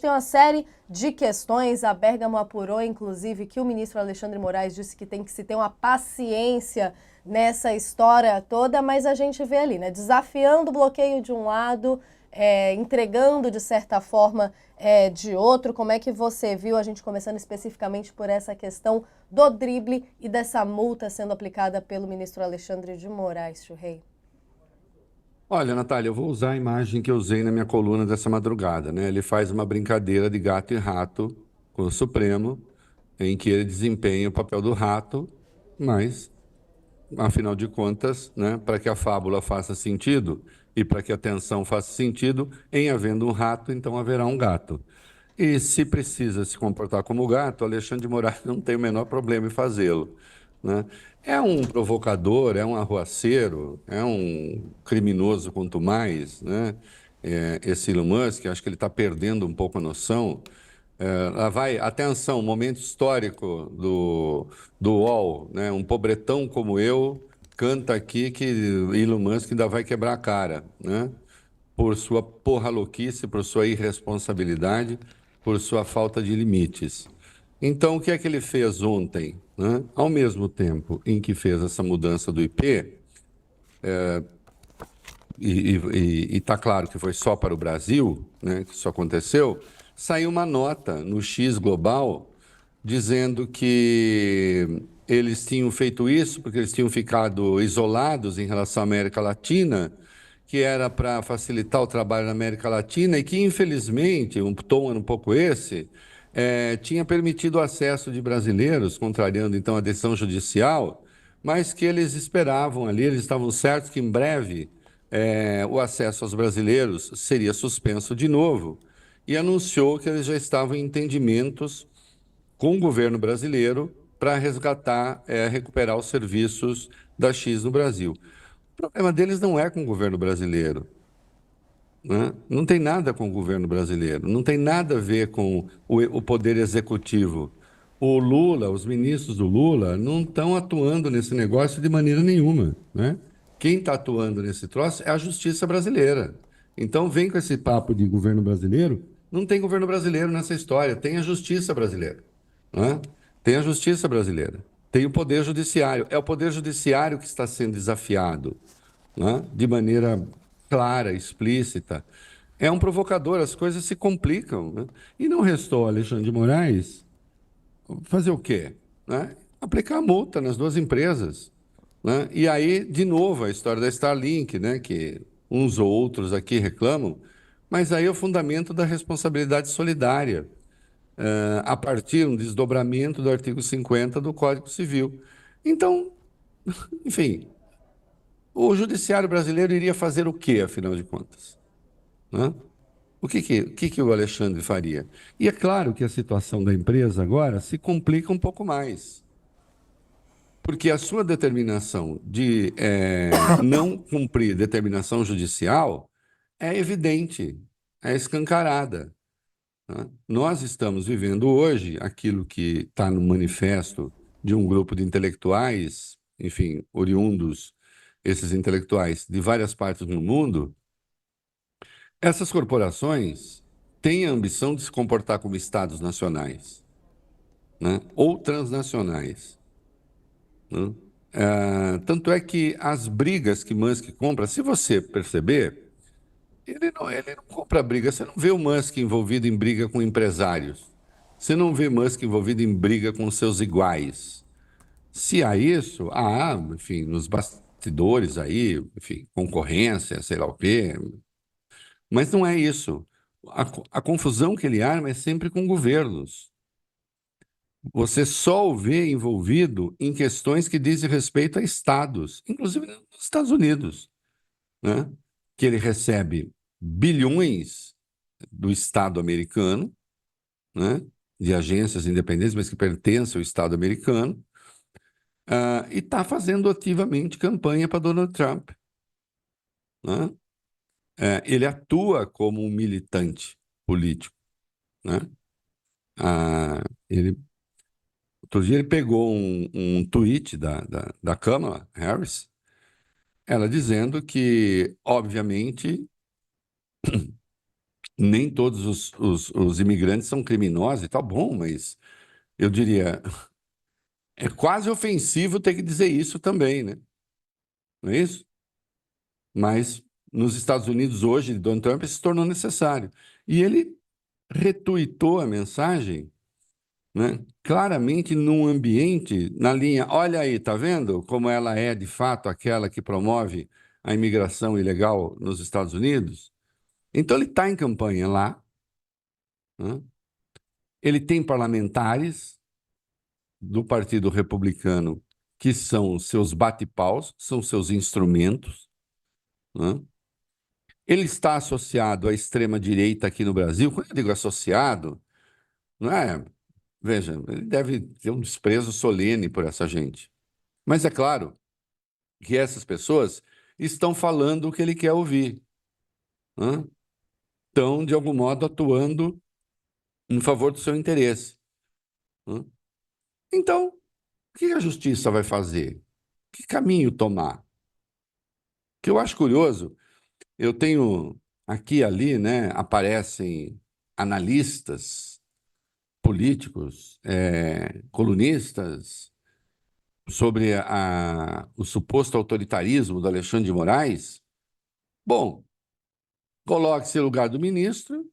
tem uma série de questões. A Bergamo apurou, inclusive, que o ministro Alexandre Moraes disse que tem que se ter uma paciência nessa história toda, mas a gente vê ali, né, desafiando o bloqueio de um lado, entregando de certa forma de outro. Como é que você viu, a gente começando especificamente por essa questão do drible e dessa multa sendo aplicada pelo ministro Alexandre de Moraes, Churrey? Olha, Natália, eu vou usar a imagem que eu usei na minha coluna dessa madrugada, né? Ele faz uma brincadeira de gato e rato com o Supremo, em que ele desempenha o papel do rato, mas, afinal de contas, né, para que a fábula faça sentido e para que a tensão faça sentido, em havendo um rato, então haverá um gato. E se precisa se comportar como gato, Alexandre de Moraes não tem o menor problema em fazê-lo, né? É um provocador, é um arruaceiro, é um criminoso quanto mais, né? Esse Elon Musk, acho que ele está perdendo um pouco a noção. Lá vai, atenção, momento histórico do UOL, né? Um pobretão como eu canta aqui que Elon Musk ainda vai quebrar a cara, né? Por sua porra louquice, por sua irresponsabilidade, por sua falta de limites. Então, o que é que ele fez ontem, né? Ao mesmo tempo em que fez essa mudança do IP, e está claro que foi só para o Brasil, né, que isso aconteceu, saiu uma nota no X Global dizendo que eles tinham feito isso porque eles tinham ficado isolados em relação à América Latina, que era para facilitar o trabalho na América Latina e que, infelizmente, um tom era um pouco esse, tinha permitido o acesso de brasileiros, contrariando então a decisão judicial, mas que eles esperavam ali, eles estavam certos que em breve o acesso aos brasileiros seria suspenso de novo e anunciou que eles já estavam em entendimentos com o governo brasileiro para resgatar, recuperar os serviços da X no Brasil. O problema deles não é com o governo brasileiro, né? Não tem nada com o governo brasileiro, não tem nada a ver com o poder executivo. O Lula, os ministros do Lula, não estão atuando nesse negócio de maneira nenhuma, né? Quem está atuando nesse troço é a justiça brasileira. Então, vem com esse papo de governo brasileiro. Não tem governo brasileiro nessa história, tem a justiça brasileira, né? Tem a justiça brasileira, tem o poder judiciário. É o poder judiciário que está sendo desafiado, né? De maneira clara, explícita. É um provocador, as coisas se complicam, né? E não restou Alexandre de Moraes fazer o quê? Né? Aplicar a multa nas duas empresas, né? E aí, de novo, a história da Starlink, né? Que uns ou outros aqui reclamam, mas aí é o fundamento da responsabilidade solidária, a partir de um desdobramento do artigo 50 do Código Civil. Então, enfim, o judiciário brasileiro iria fazer o quê, afinal de contas? Né? O que o Alexandre faria? E é claro que a situação da empresa agora se complica um pouco mais, porque a sua determinação de não cumprir determinação judicial é evidente, é escancarada, né? Nós estamos vivendo hoje aquilo que está no manifesto de um grupo de intelectuais, enfim, oriundos, esses intelectuais de várias partes do mundo. Essas corporações têm a ambição de se comportar como estados nacionais, né? Ou transnacionais, né? Tanto é que as brigas que Musk compra, se você perceber, ele não compra briga. Você não vê o Musk envolvido em briga com empresários. Você não vê Musk envolvido em briga com seus iguais. Se há isso, enfim, nos bastidores aí, enfim, concorrência, sei lá o quê. Mas não é isso. A confusão que ele arma é sempre com governos. Você só o vê envolvido em questões que dizem respeito a estados, inclusive nos Estados Unidos, né? Que ele recebe bilhões do Estado americano, né? De agências independentes, mas que pertencem ao Estado americano, e está fazendo ativamente campanha para Donald Trump, né? Ele atua como um militante político, né? Ele Outro dia ele pegou um tweet da Kamala Harris, ela dizendo que, obviamente, nem todos os imigrantes são criminosos e tá bom, mas eu diria, é quase ofensivo ter que dizer isso também, né? Não é isso? Mas nos Estados Unidos hoje, Donald Trump se tornou necessário. E ele retuitou a mensagem, né, claramente num ambiente, na linha, olha aí, tá vendo como ela é de fato aquela que promove a imigração ilegal nos Estados Unidos? Então ele está em campanha lá, né? Ele tem parlamentares do Partido Republicano que são seus bate-paus, são seus instrumentos, né? Ele está associado à extrema-direita aqui no Brasil. Quando eu digo associado, não é? Veja, ele deve ter um desprezo solene por essa gente. Mas é claro que essas pessoas estão falando o que ele quer ouvir, né? Estão, de algum modo, atuando em favor do seu interesse, né? Então, o que a justiça vai fazer? Que caminho tomar? O que eu acho curioso, eu tenho aqui e ali, né, aparecem analistas políticos, colunistas, sobre o suposto autoritarismo do Alexandre de Moraes. Bom, coloque-se no lugar do ministro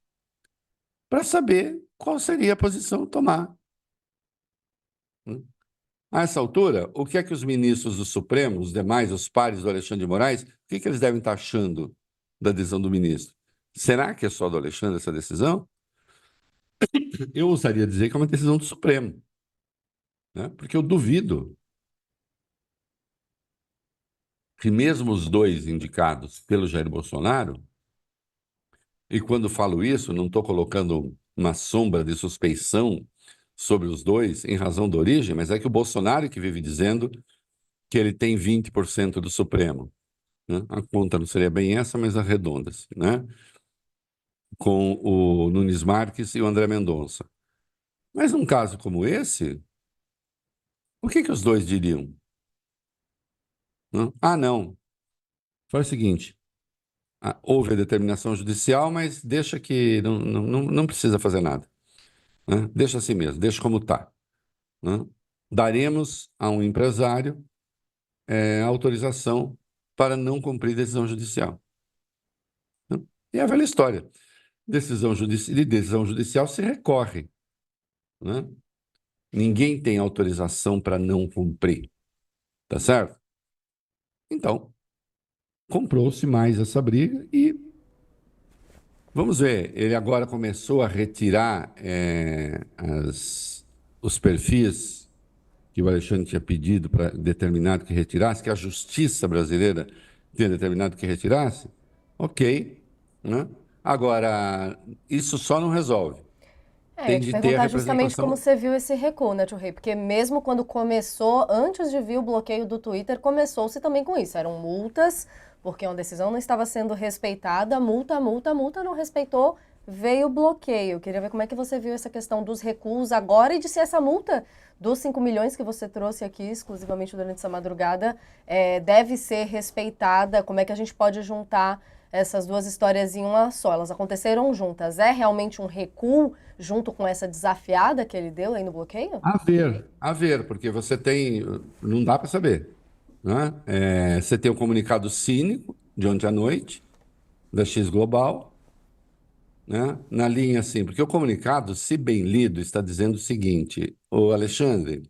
para saber qual seria a posição a tomar, né? A essa altura, o que é que os ministros do Supremo, os demais, os pares do Alexandre de Moraes, o que é que eles devem estar achando da decisão do ministro? Será que é só do Alexandre essa decisão? Eu ousaria dizer que é uma decisão do Supremo, né? Porque eu duvido que mesmo os dois indicados pelo Jair Bolsonaro, e quando falo isso, não estou colocando uma sombra de suspeição sobre os dois em razão da origem, mas é que o Bolsonaro que vive dizendo que ele tem 20% do Supremo, né? A conta não seria bem essa, mas arredonda-se, né? Com o Nunes Marques e o André Mendonça. Mas num caso como esse, o que que os dois diriam? Né? Ah, não. Foi o seguinte, houve a determinação judicial, mas deixa que não precisa fazer nada, né? Deixa assim mesmo, deixa como está, né? Daremos a um empresário autorização para não cumprir decisão judicial, né? E é a velha história. De decisão judicial se recorre, né? Ninguém tem autorização para não cumprir, tá certo? Então, comprou-se mais essa briga e vamos ver. Ele agora começou a retirar os perfis que o Alexandre tinha pedido para determinado que retirasse, que a justiça brasileira tinha determinado que retirasse. Ok, né? Agora, isso só não resolve. Eu ia Tem te de ter a perguntar justamente como representação. você viu esse recuo, né, Tio Rei? Porque mesmo quando começou, antes de vir o bloqueio do Twitter, começou-se também com isso. Eram multas, porque uma decisão não estava sendo respeitada, multa não respeitou, veio o bloqueio. Queria ver como é que você viu essa questão dos recuos agora e de se essa multa dos 5 milhões que você trouxe aqui exclusivamente durante essa madrugada deve ser respeitada, como é que a gente pode juntar essas duas histórias em uma só. Elas aconteceram juntas. É realmente um recuo junto com essa desafiada que ele deu aí no bloqueio? A ver, porque você tem, não dá para saber, né? Você tem o comunicado cínico de ontem à noite, da X Global, né? Na linha assim, porque o comunicado, se bem lido, está dizendo o seguinte: ô Alexandre,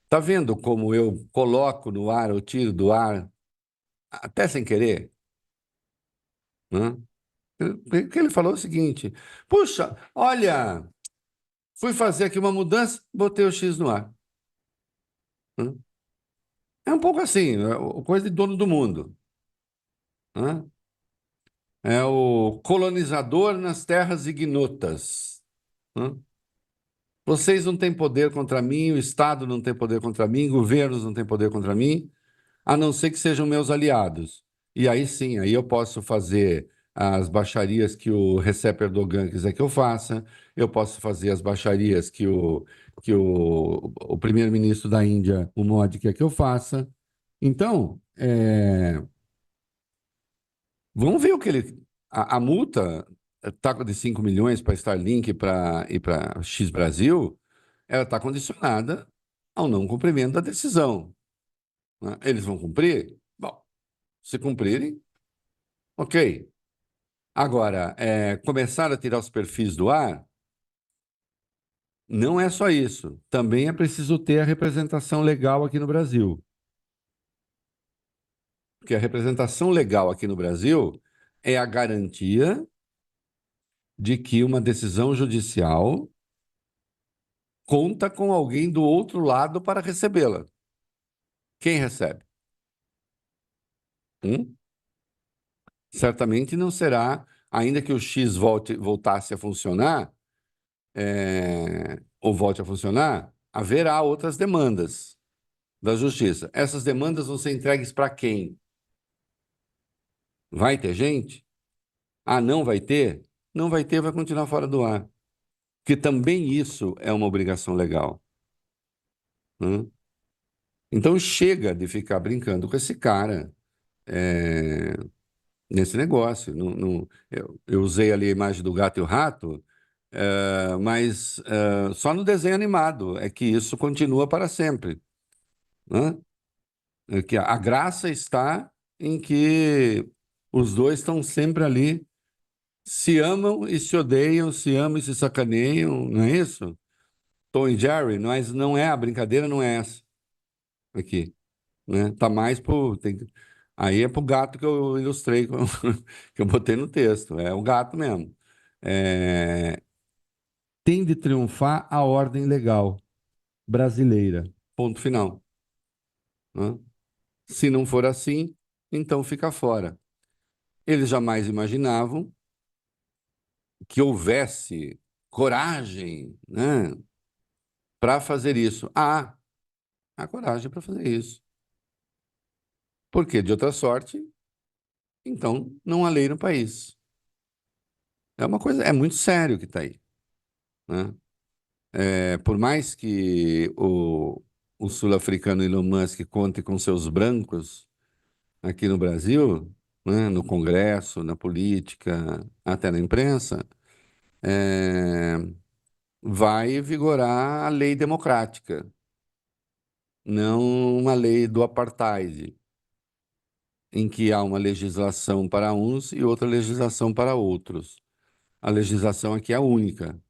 tá vendo como eu coloco no ar, eu tiro do ar, até sem querer, né? Porque ele falou o seguinte: puxa, olha, fui fazer aqui uma mudança, botei o X no ar, né? É um pouco assim, coisa de dono do mundo, né? É o colonizador nas terras ignotas, né? Vocês não têm poder contra mim, o Estado não tem poder contra mim, governos não têm poder contra mim, a não ser que sejam meus aliados. E aí sim, aí eu posso fazer as baixarias que o Recep Erdogan quiser que eu faça, eu posso fazer as baixarias que o primeiro-ministro da Índia, o Modi, quer que eu faça. Então, vamos ver o que ele. A multa de 5 milhões para Starlink e para X Brasil, ela está condicionada ao não cumprimento da decisão, né? Eles vão cumprir? Bom, se cumprirem, ok. Agora, começar a tirar os perfis do ar, não é só isso. Também é preciso ter a representação legal aqui no Brasil. Porque a representação legal aqui no Brasil é a garantia de que uma decisão judicial conta com alguém do outro lado para recebê-la. Quem recebe? Hum? Certamente não será, ainda que o X voltasse a funcionar, ou volte a funcionar, haverá outras demandas da justiça. Essas demandas vão ser entregues para quem? Vai ter gente? Ah, não vai ter? Não vai ter, vai continuar fora do ar. Porque também isso é uma obrigação legal, né? Então chega de ficar brincando com esse cara nesse negócio. Eu usei ali a imagem do gato e o rato, mas só no desenho animado é que isso continua para sempre, né? É que a graça está em que os dois estão sempre ali, se amam e se odeiam, se amam e se sacaneiam, não é isso? Tom e Jerry, mas não é, a brincadeira não é essa aqui, né? Tá mais aí é pro gato que eu ilustrei, que eu botei no texto, é o gato mesmo. É, tem de triunfar a ordem legal brasileira, ponto final, né? Se não for assim, então fica fora. Eles jamais imaginavam que houvesse coragem, né, para fazer isso. Há coragem para fazer isso. Porque, de outra sorte, então não há lei no país. É uma coisa, é muito sério que está aí, né? Por mais que o sul-africano Elon Musk conte com seus brancos aqui no Brasil, né, no Congresso, na política, até na imprensa, é, vai vigorar a lei democrática, não uma lei do apartheid, em que há uma legislação para uns e outra legislação para outros. A legislação aqui é única,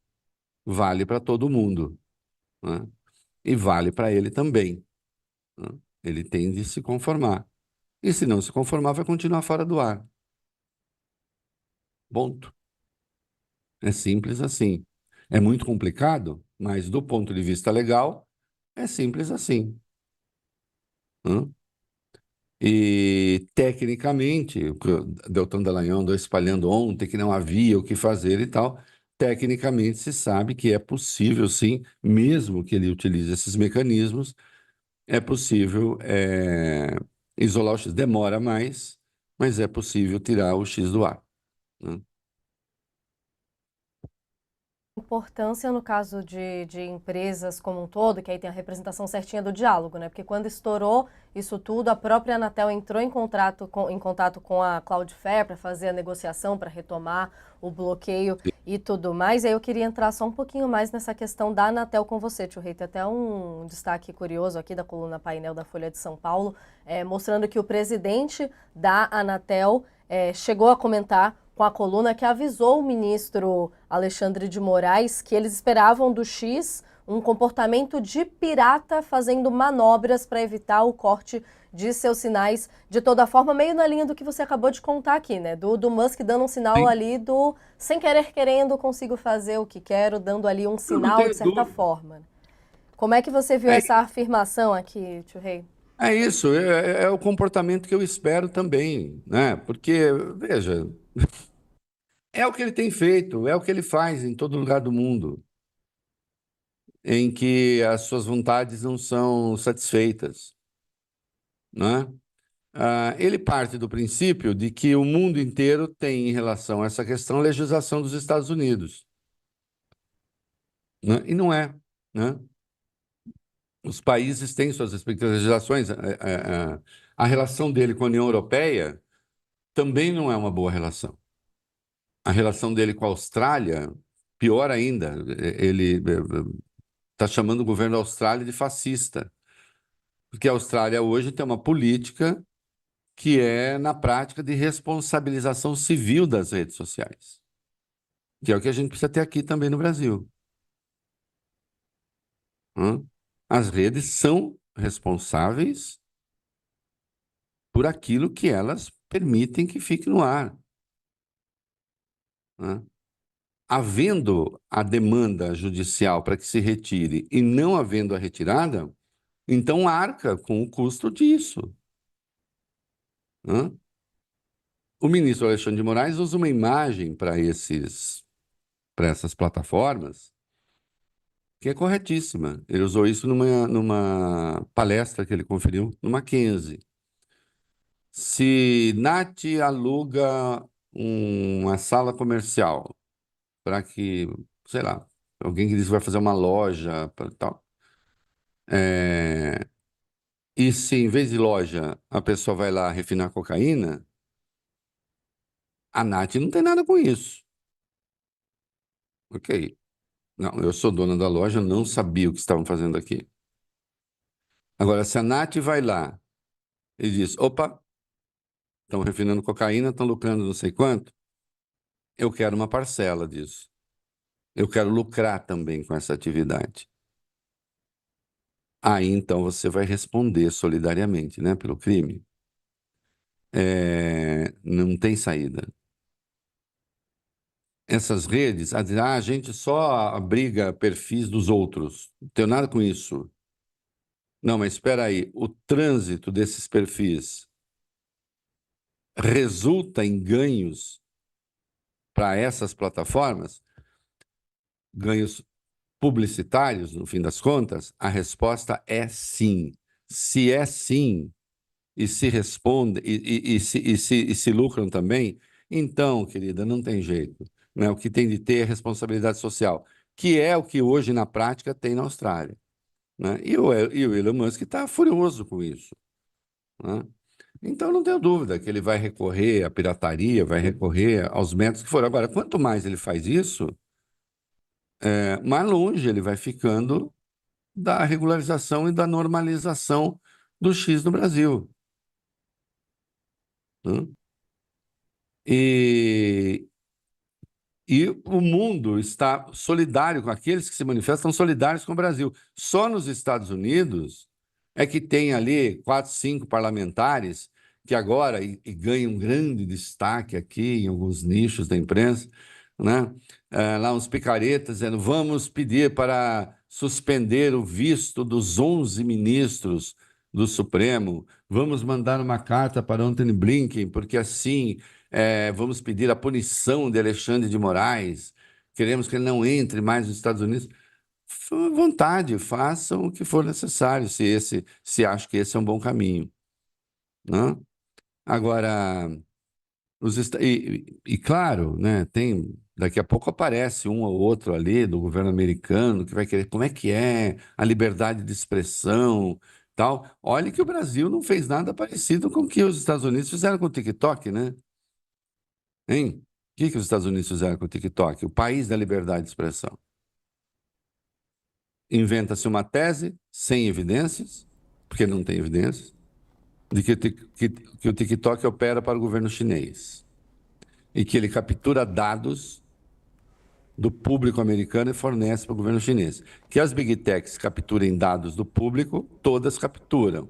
vale para todo mundo, né? E vale para ele também, né? Ele tem de se conformar. E se não se conformar, vai continuar fora do ar. Ponto. É simples assim. É muito complicado, mas do ponto de vista legal, é simples assim, né? E, tecnicamente, o que o Deltan Dallagnol andou espalhando ontem, que não havia o que fazer e tal, tecnicamente se sabe que é possível, sim, mesmo que ele utilize esses mecanismos, é possível isolar o X. Demora mais, mas é possível tirar o X do ar, né? Importância no caso de empresas como um todo, que aí tem a representação certinha do diálogo, né? Porque quando estourou isso tudo, a própria Anatel entrou em contato com a Cloudflare para fazer a negociação, para retomar o bloqueio e tudo mais. E aí eu queria entrar só um pouquinho mais nessa questão da Anatel com você, Tio Rei. Tem até um destaque curioso aqui da coluna Painel da Folha de São Paulo, mostrando que o presidente da Anatel chegou a comentar com a coluna que avisou o ministro Alexandre de Moraes que eles esperavam do X um comportamento de pirata fazendo manobras para evitar o corte de seus sinais, de toda forma, meio na linha do que você acabou de contar aqui, né? Do Musk dando um sinal Sim. ali do sem querer querendo, consigo fazer o que quero, dando ali um Eu não sinal de tenho certa dúvida. forma. Como é que você viu É, essa afirmação aqui, Tio Rei? é isso, é o comportamento que eu espero também, né? Porque, veja, é o que ele tem feito, é o que ele faz em todo lugar do mundo, em que as suas vontades não são satisfeitas, né? Ele parte do princípio de que o mundo inteiro tem, em relação a essa questão, legislação dos Estados Unidos, né? E não é, né? Os países têm suas respectivas legislações. A relação dele com a União Europeia também não é uma boa relação, A relação dele com a Austrália, pior ainda, ele está chamando o governo da Austrália de fascista, porque a Austrália hoje tem uma política que é, na prática, de responsabilização civil das redes sociais, que é o que a gente precisa ter aqui também no Brasil. Hã? As redes são responsáveis por aquilo que elas permitem que fique no ar. Hã? Havendo a demanda judicial para que se retire e não havendo a retirada, então arca com o custo disso. Hã? O ministro Alexandre de Moraes usa uma imagem para essas plataformas que é corretíssima. Ele usou isso numa palestra que ele conferiu no Mackenzie. Se Nath aluga uma sala comercial para que, sei lá, alguém que diz que vai fazer uma loja, tal. E se em vez de loja a pessoa vai lá refinar cocaína, a Nath não tem nada com isso. Ok. Não, eu sou dona da loja, não sabia o que estavam fazendo aqui. Agora, se a Nath vai lá e diz, opa, estão refinando cocaína, estão lucrando não sei quanto, eu quero uma parcela disso. Eu quero lucrar também com essa atividade. Aí, então, você vai responder solidariamente, né, pelo crime. Não tem saída. Essas redes, a gente só abriga perfis dos outros. Não tenho nada com isso. Não, mas espera aí, o trânsito desses perfis resulta em ganhos para essas plataformas? Ganhos publicitários, no fim das contas? A resposta é sim. Se é sim, e se responde, e se lucram também, então, querida, não tem jeito. Né? O que tem de ter é responsabilidade social, que é o que hoje, na prática, tem na Austrália. Né? E o Elon Musk está furioso com isso. Né? Então, não tenho dúvida que ele vai recorrer à pirataria, vai recorrer aos métodos que foram. Agora, quanto mais ele faz isso, mais longe ele vai ficando da regularização e da normalização do X no Brasil. Né? E, e o mundo está solidário com aqueles que se manifestam solidários com o Brasil. Só nos Estados Unidos é que tem ali 4, 5 parlamentares que agora e ganham um grande destaque aqui em alguns nichos da imprensa, né? Lá uns picaretas dizendo, vamos pedir para suspender o visto dos 11 ministros do Supremo, vamos mandar uma carta para Antony Blinken, porque assim vamos pedir a punição de Alexandre de Moraes, queremos que ele não entre mais nos Estados Unidos. À vontade, façam o que for necessário, se acham que esse é um bom caminho. Né? Agora, claro, né, daqui a pouco aparece um ou outro ali do governo americano que vai querer, como é que é a liberdade de expressão, tal. Olha que o Brasil não fez nada parecido com o que os Estados Unidos fizeram com o TikTok, né? Hein? O que os Estados Unidos fizeram com o TikTok? O país da liberdade de expressão. Inventa-se uma tese sem evidências, porque não tem evidências, de que o TikTok opera para o governo chinês e que ele captura dados do público americano e fornece para o governo chinês. Que as Big Techs capturem dados do público, todas capturam.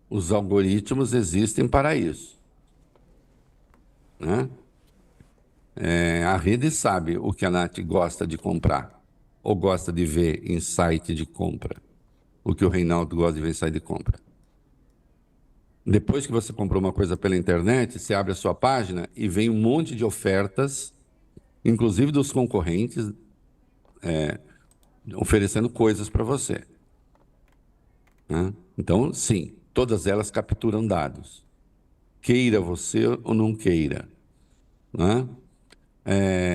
Os algoritmos existem para isso. Né? A rede sabe o que a Nath gosta de comprar ou gosta de ver em site de compra, o que o Reinaldo gosta de ver em site de compra. Depois que você comprou uma coisa pela internet, você abre a sua página e vem um monte de ofertas, inclusive dos concorrentes, oferecendo coisas para você. Né? Então, sim, todas elas capturam dados. Queira você ou não queira. Né?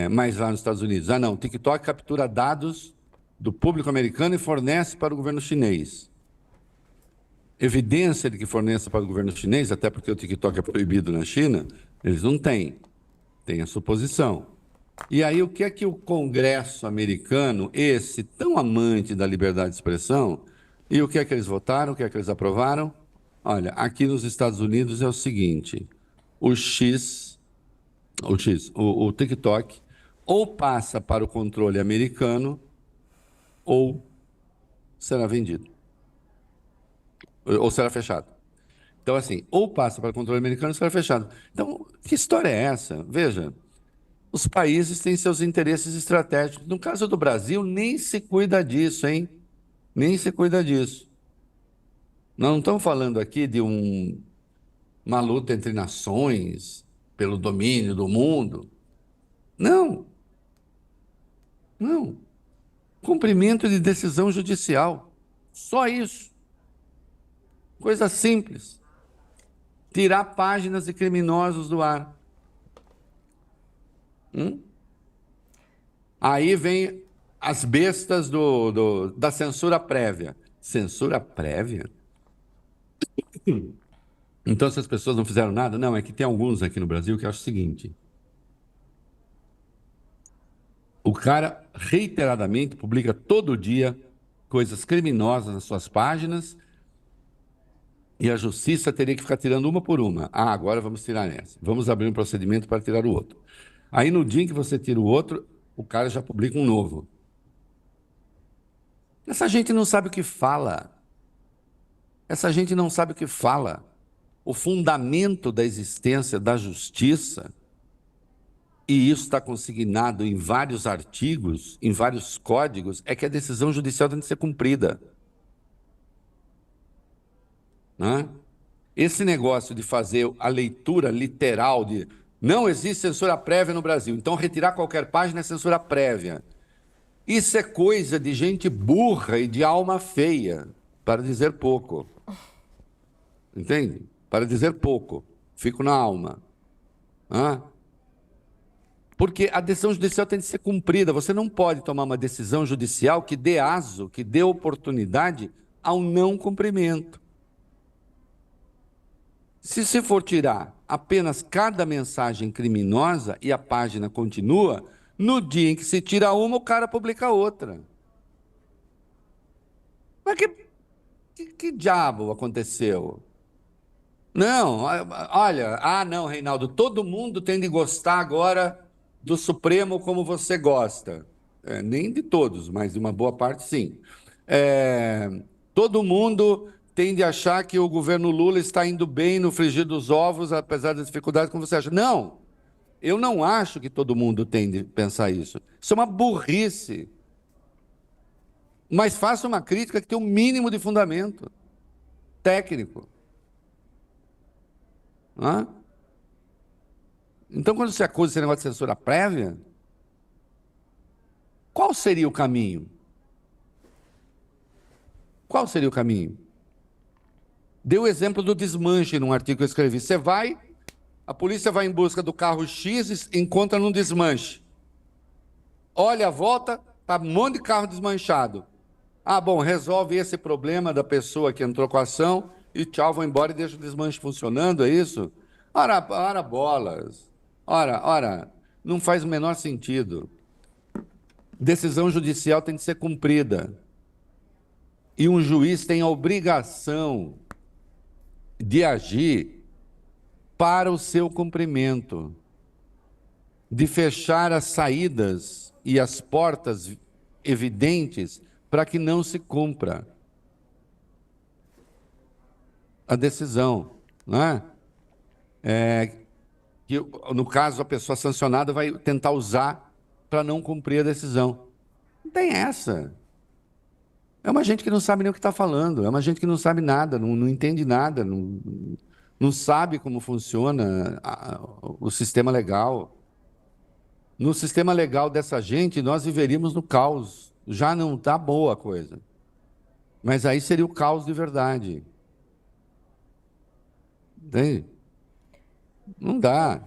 Mas lá nos Estados Unidos, não, o TikTok captura dados do público americano e fornece para o governo chinês. Evidência de que forneça para o governo chinês, até porque o TikTok é proibido na China, eles não têm. tem a suposição. E aí, o que é que o Congresso americano, esse tão amante da liberdade de expressão, e o que é que eles votaram, o que é que eles aprovaram? Olha, aqui nos Estados Unidos é o seguinte: o o TikTok, ou passa para o controle americano, ou será vendido, ou será fechado. Então, assim, ou passa para o controle americano, ou será fechado. Então, que história é essa? Veja. Os países têm seus interesses estratégicos. No caso do Brasil, nem se cuida disso, hein? Nem se cuida disso. Nós não estamos falando aqui de uma luta entre nações pelo domínio do mundo. Não, não. Cumprimento de decisão judicial. Só isso. Coisa simples. Tirar páginas de criminosos do ar. Aí vem as bestas da censura prévia. Censura prévia? Então, se as pessoas não fizeram nada, não, é que tem alguns aqui no Brasil que acham o seguinte: o cara reiteradamente publica todo dia coisas criminosas nas suas páginas e a justiça teria que ficar tirando uma por uma. Ah, agora vamos tirar essa. Vamos abrir um procedimento para tirar o outro. Aí, no dia em que você tira o outro, o cara já publica um novo. Essa gente não sabe o que fala. Essa gente não sabe o que fala. O fundamento da existência da justiça, e isso está consignado em vários artigos, em vários códigos, é que a decisão judicial tem que ser cumprida. Né? Esse negócio de fazer a leitura literal de não existe censura prévia no Brasil, então retirar qualquer página é censura prévia. Isso é coisa de gente burra e de alma feia, para dizer pouco. Entende? Para dizer pouco. Fico na alma. Hã? Porque a decisão judicial tem de ser cumprida. Você não pode tomar uma decisão judicial que dê aso, que dê oportunidade ao não cumprimento. Se você for tirar apenas cada mensagem criminosa e a página continua, no dia em que se tira uma, o cara publica outra. Mas que diabo aconteceu? Não, olha, não, Reinaldo, todo mundo tem de gostar agora do Supremo como você gosta. Nem de todos, mas de uma boa parte, sim. Todo mundo tem de achar que o governo Lula está indo bem no frigir dos ovos, apesar das dificuldades, como você acha. Não, eu não acho que todo mundo tem de pensar isso. Isso é uma burrice. Mas faça uma crítica que tem um mínimo de fundamento técnico. Hã? Então, quando você acusa esse negócio de censura prévia, qual seria o caminho? Qual seria o caminho? Deu o exemplo do desmanche num artigo que eu escrevi. A polícia vai em busca do carro X e encontra num desmanche. Olha a volta, tá um monte de carro desmanchado. Ah, bom, resolve esse problema da pessoa que entrou com a ação e tchau, vou embora e deixa o desmanche funcionando, é isso? Ora bolas. Ora, não faz o menor sentido. Decisão judicial tem que ser cumprida. E um juiz tem a obrigação de agir para o seu cumprimento, de fechar as saídas e as portas evidentes para que não se cumpra a decisão, não é? Que, no caso, a pessoa sancionada vai tentar usar para não cumprir a decisão. Não tem essa. É uma gente que não sabe nem o que está falando, é uma gente que não sabe nada, não entende nada, não sabe como funciona o sistema legal. No sistema legal dessa gente, nós viveríamos no caos. Já não está boa a coisa. Mas aí seria o caos de verdade. Entende? Não dá.